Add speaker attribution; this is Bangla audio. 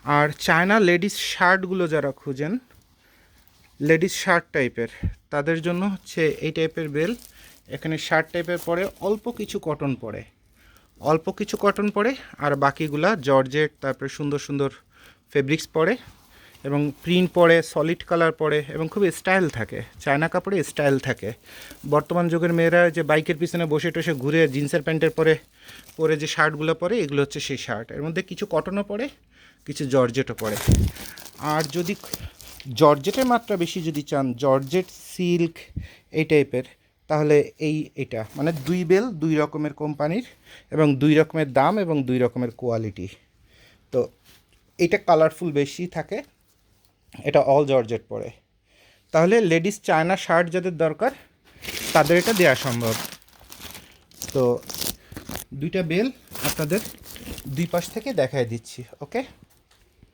Speaker 1: আর চায়না লেডিস শার্টগুলো যারা খুঁজেন, লেডিস শার্ট টাইপের, তাদের জন্য হচ্ছে এই টাইপের বেল। এখানে শার্ট টাইপের পরে অল্প কিছু কটন পড়ে, অল্প কিছু কটন পড়ে, আর বাকিগুলা জর্জেট, তারপরে সুন্দর সুন্দর ফেব্রিক্স পড়ে এবং প্রিন্ট পড়ে, সলিড কালার পড়ে এবং খুব স্টাইল থাকে। চায়না কাপড়ে স্টাইল থাকে। বর্তমান যুগের মেয়েরা যে বাইকের পিছনে বসে টসে ঘুরে জিন্সের প্যান্টের পরে পরে যে শার্টগুলো পরে, এগুলো হচ্ছে সেই শার্ট। এর মধ্যে কিছু কটনও পড়ে, কিছু জর্জেটও পড়ে। আর যদি জর্জেটের মাত্রা বেশি যদি চান, জর্জেট সিল্ক এই টাইপের, তাহলে এটা মানে দুই বেল, দুই রকমের কোম্পানির এবং দুই রকমের দাম এবং দুই রকমের কোয়ালিটি। তো এটা কালারফুল বেশি থাকে, এটা অল জর্জেট পরে। তাহলে লেডিস চায়না শার্ট যাদের দরকার তাদের এটা দেওয়া সম্ভব। তো দুইটা বেল আপনাদের দুই পাশ থেকে দেখায় দিচ্ছি, ওকে।